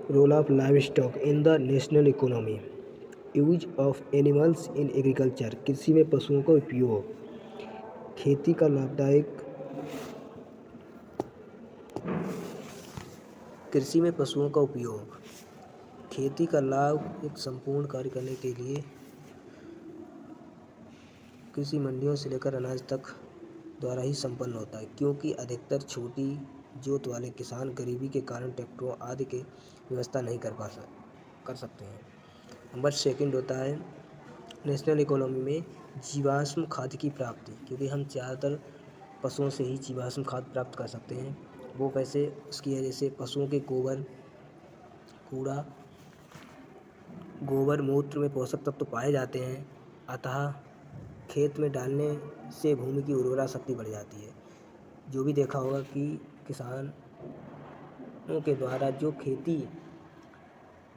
Role of livestock in the national economy. Use of animals in agriculture. कृषि में पशुओं का उपयोग। खेती का लाभदायक। कृषि में पशुओं का उपयोग। खेती का लाभ एक संपूर्ण कार्य करने के लिए कृषि मंडियों से लेकर अनाज तक द्वारा ही संपन्न होता है, क्योंकि अधिकतर छोटी जोत वाले किसान गरीबी के कारण ट्रैक्टरों आदि की व्यवस्था नहीं कर सकते हैं। नंबर सेकंड होता है नेशनल इकोनॉमी में जीवाश्म खाद की प्राप्ति, क्योंकि हम ज़्यादातर पशुओं से ही जीवाश्म खाद प्राप्त कर सकते हैं। वो कैसे? उसकी वजह से पशुओं के गोबर मूत्र में पोषक तत्व तो पाए जाते हैं, अतः खेत में डालने से भूमि की उर्वरा शक्ति बढ़ जाती है। जो भी देखा होगा कि किसानों के द्वारा जो खेती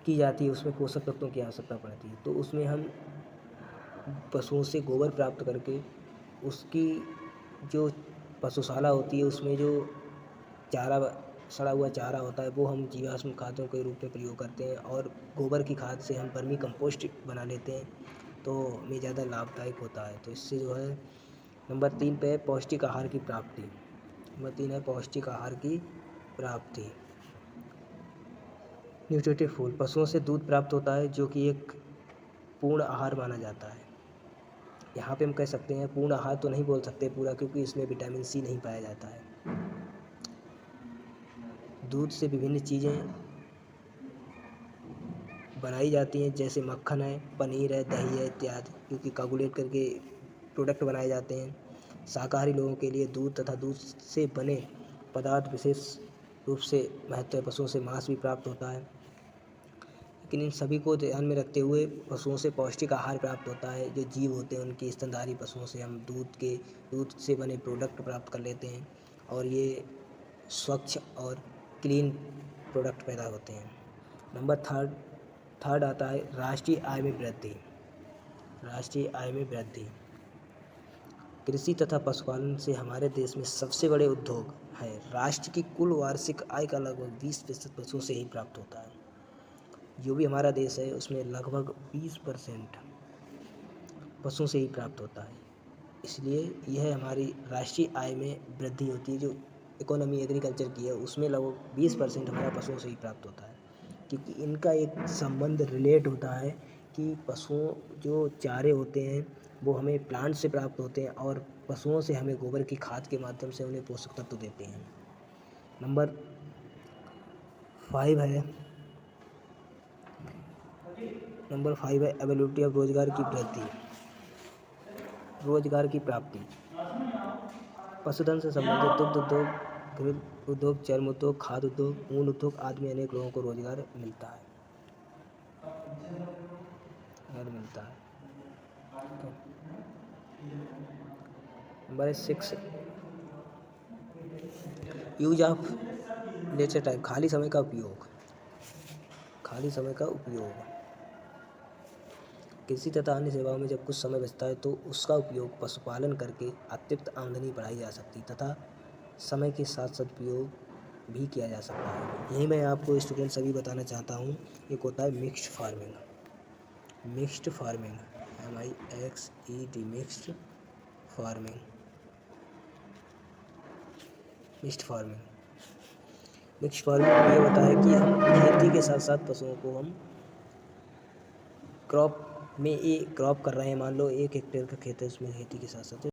की जाती है उसमें पोषक तत्वों की आवश्यकता पड़ती है, तो उसमें हम पशुओं से गोबर प्राप्त करके उसकी जो पशुशाला होती है उसमें जो चारा, सड़ा हुआ चारा होता है, वो हम जीवाश्म खादों के रूप में प्रयोग करते हैं, और गोबर की खाद से हम वर्मी कंपोस्ट बना लेते हैं, तो हमें ज़्यादा लाभदायक होता है। तो इससे जो है नंबर 3 पे पौष्टिक आहार की प्राप्ति। नंबर 3 है पौष्टिक आहार की प्राप्ति। Nutritive food. पशुओं से दूध प्राप्त होता है, जो कि एक पूर्ण आहार माना जाता है। यहाँ पे हम कह सकते हैं, पूर्ण आहार तो नहीं बोल सकते पूरा, क्योंकि इसमें विटामिन सी नहीं पाया जाता है। दूध से विभिन्न चीज़ें बनाई जाती हैं, जैसे मक्खन है, पनीर है, दही है इत्यादि, क्योंकि कोagulate करके प्रोडक्ट बनाए जाते हैं। शाकाहारी लोगों के लिए दूध तथा दूध से बने पदार्थ विशेष रूप से महत्व है। पशुओं से मांस भी प्राप्त होता है, लेकिन इन सभी को ध्यान में रखते हुए पशुओं से पौष्टिक आहार प्राप्त होता है। जो जीव होते हैं उनकी स्तनधारी पशुओं से हम दूध से बने प्रोडक्ट प्राप्त कर लेते हैं, और ये स्वच्छ और क्लीन प्रोडक्ट पैदा होते हैं। नंबर थर्ड आता है राष्ट्रीय आय में वृद्धि। राष्ट्रीय आय में वृद्धि। कृषि तथा पशुपालन से हमारे देश में सबसे बड़े उद्योग है। राष्ट्र की कुल वार्षिक आय का लगभग 20% पशुओं से ही प्राप्त होता है। जो भी हमारा देश है उसमें लगभग 20% पशुओं से ही प्राप्त होता है। इसलिए यह हमारी राष्ट्रीय आय में वृद्धि होती है। जो इकोनॉमी एग्रीकल्चर की है उसमें लगभग 20% हमारा पशुओं से ही प्राप्त होता है, क्योंकि इनका एक संबंध रिलेट होता है कि पशुओं जो चारे होते हैं वो हमें प्लांट से प्राप्त होते हैं, और पशुओं से हमें गोबर की खाद के माध्यम से उन्हें पोषक तत्व देते हैं। नंबर 5 है एबिलिटी ऑफ रोजगार की वृद्धि। रोजगार की प्राप्ति। पशुधन से संबंधित दुग्ध उद्योग, गृह उद्योग, चर्म उद्योग, खाद्य उद्योग, ऊन उद्योग आदि में अनेक लोगों को रोजगार मिलता है। Number 6 use of leisure time. खाली समय का उपयोग। खाली समय का उपयोग। कृषि तथा अन्य सेवाओं में जब कुछ समय बचता है तो उसका उपयोग पशुपालन करके अतिरिक्त आमदनी बढ़ाई जा सकती है, तथा समय के साथ सदुपयोग भी किया जा सकता है। यही मैं आपको स्टूडेंट सभी बताना चाहता हूँ। एक होता है mixed farming. Mixed farming MIXED mixed farming. Mixed farming ये होता है कि हम खेती के साथ साथ पशुओं को हम क्रॉप कर रहे हैं। मान लो 1 हेक्टेयर का खेत है, उसमें खेती के साथ साथ